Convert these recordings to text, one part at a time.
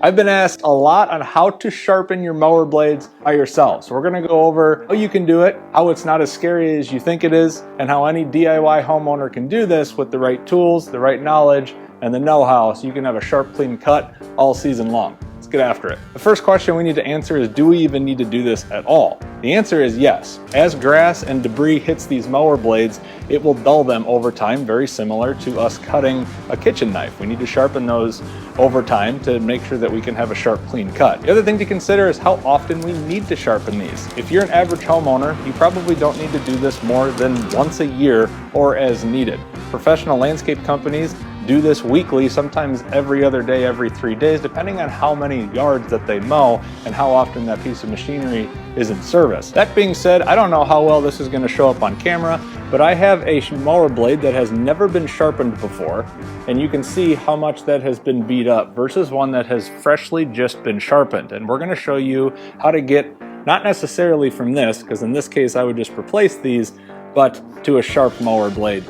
I've been asked a lot on how to sharpen your mower blades by yourself. So we're gonna go over how you can do it, how it's not as scary as you think it is, and how any DIY homeowner can do this with the right tools, the right knowledge, and the know-how so you can have a sharp, clean cut all season long. Let's get after it. The first question we need to answer is, do we even need to do this at all? The answer is yes. As grass and debris hits these mower blades, it will dull them over time, very similar to us cutting a kitchen knife. We need to sharpen those over time to make sure that we can have a sharp, clean cut. The other thing to consider is how often we need to sharpen these. If you're an average homeowner, you probably don't need to do this more than once a year or as needed. Professional landscape companies do this weekly, sometimes every other day, every 3 days, depending on how many yards that they mow and how often that piece of machinery is in service. That being said, I don't know how well this is going to show up on camera, but I have a mower blade that has never been sharpened before, and you can see how much that has been beat up versus one that has freshly just been sharpened. And we're going to show you how to get, not necessarily from this, because in this case I would just replace these, but to a sharp mower blade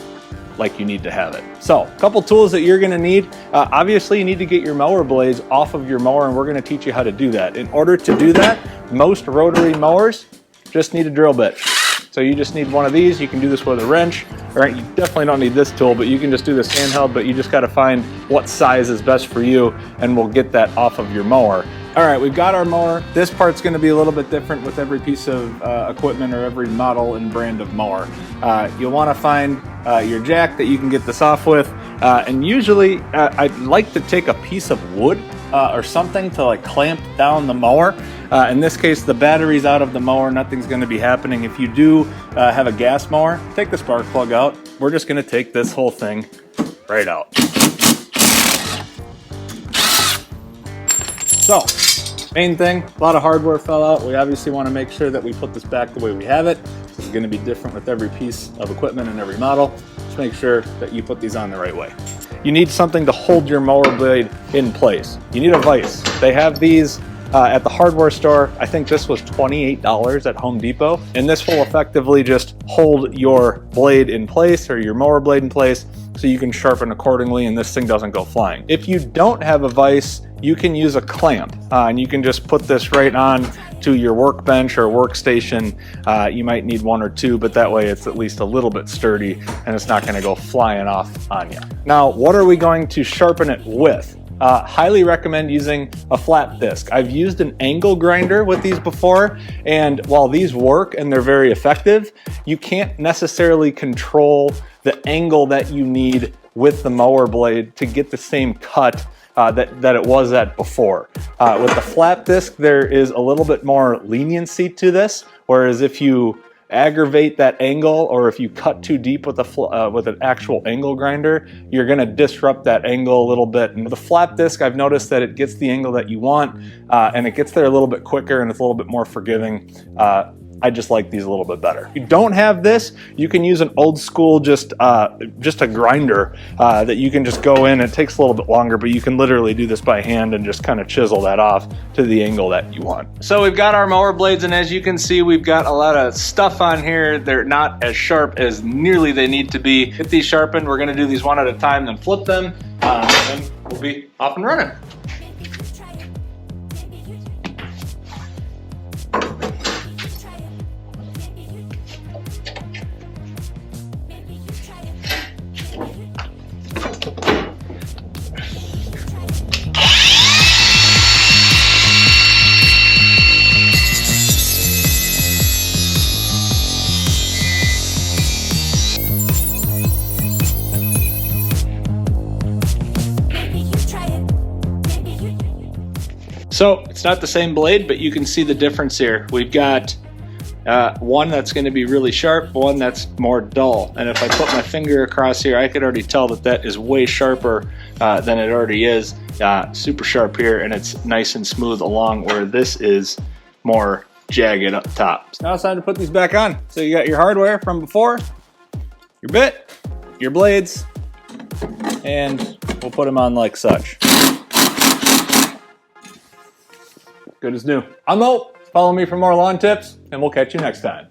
like you need to have it. So, a couple tools that you're gonna need. Obviously, you need to get your mower blades off of your mower, and we're gonna teach you how to do that. In order to do that, most rotary mowers just need a drill bit. So you just need one of these. You can do this with a wrench, or you definitely don't need this tool, but you can just do this handheld, but you just gotta find what size is best for you, and we'll get that off of your mower. All right, we've got our mower. This part's gonna be a little bit different with every piece of equipment or every model and brand of mower. You'll wanna find your jack that you can get this off with. And usually I'd like to take a piece of wood or something to like clamp down the mower. In this case, the battery's out of the mower, nothing's gonna be happening. If you do have a gas mower, take the spark plug out. We're just gonna take this whole thing right out. So, main thing, a lot of hardware fell out. We obviously want to make sure that we put this back the way we have it. This is going to be different with every piece of equipment and every model. Just make sure that you put these on the right way. You need something to hold your mower blade in place. You need a vise. They have these at the hardware store. I think this was $28 at Home Depot. And this will effectively just hold your blade in place, or your mower blade in place, so you can sharpen accordingly and this thing doesn't go flying. If you don't have a vise, you can use a clamp, and you can just put this right on to your workbench or workstation. You might need one or two, but that way it's at least a little bit sturdy and it's not gonna go flying off on you. Now, what are we going to sharpen it with? Highly recommend using a flat disc. I've used an angle grinder with these before, and while these work and they're very effective, you can't necessarily control the angle that you need with the mower blade to get the same cut that it was at before. With the flat disc, there is a little bit more leniency to this, whereas if you aggravate that angle, or if you cut too deep with an actual angle grinder, you're gonna disrupt that angle a little bit. And with the flat disc, I've noticed that it gets the angle that you want, and it gets there a little bit quicker, and it's a little bit more forgiving. I just like these a little bit better. If you don't have this, you can use an old school, just a grinder that you can just go in. It takes a little bit longer, but you can literally do this by hand and just kind of chisel that off to the angle that you want. So we've got our mower blades, and as you can see, we've got a lot of stuff on here. They're not as sharp as nearly they need to be. Get these sharpened. We're gonna do these one at a time, then flip them, and we'll be off and running. So it's not the same blade, but you can see the difference here. We've got one that's going to be really sharp, one that's more dull. And if I put my finger across here, I could already tell that that is way sharper than it already is. Super sharp here, and it's nice and smooth along, where this is more jagged up top. So now it's time to put these back on. So you got your hardware from before, your bit, your blades, and we'll put them on like such. Good as new. I'm Mo. Follow me for more lawn tips, and we'll catch you next time.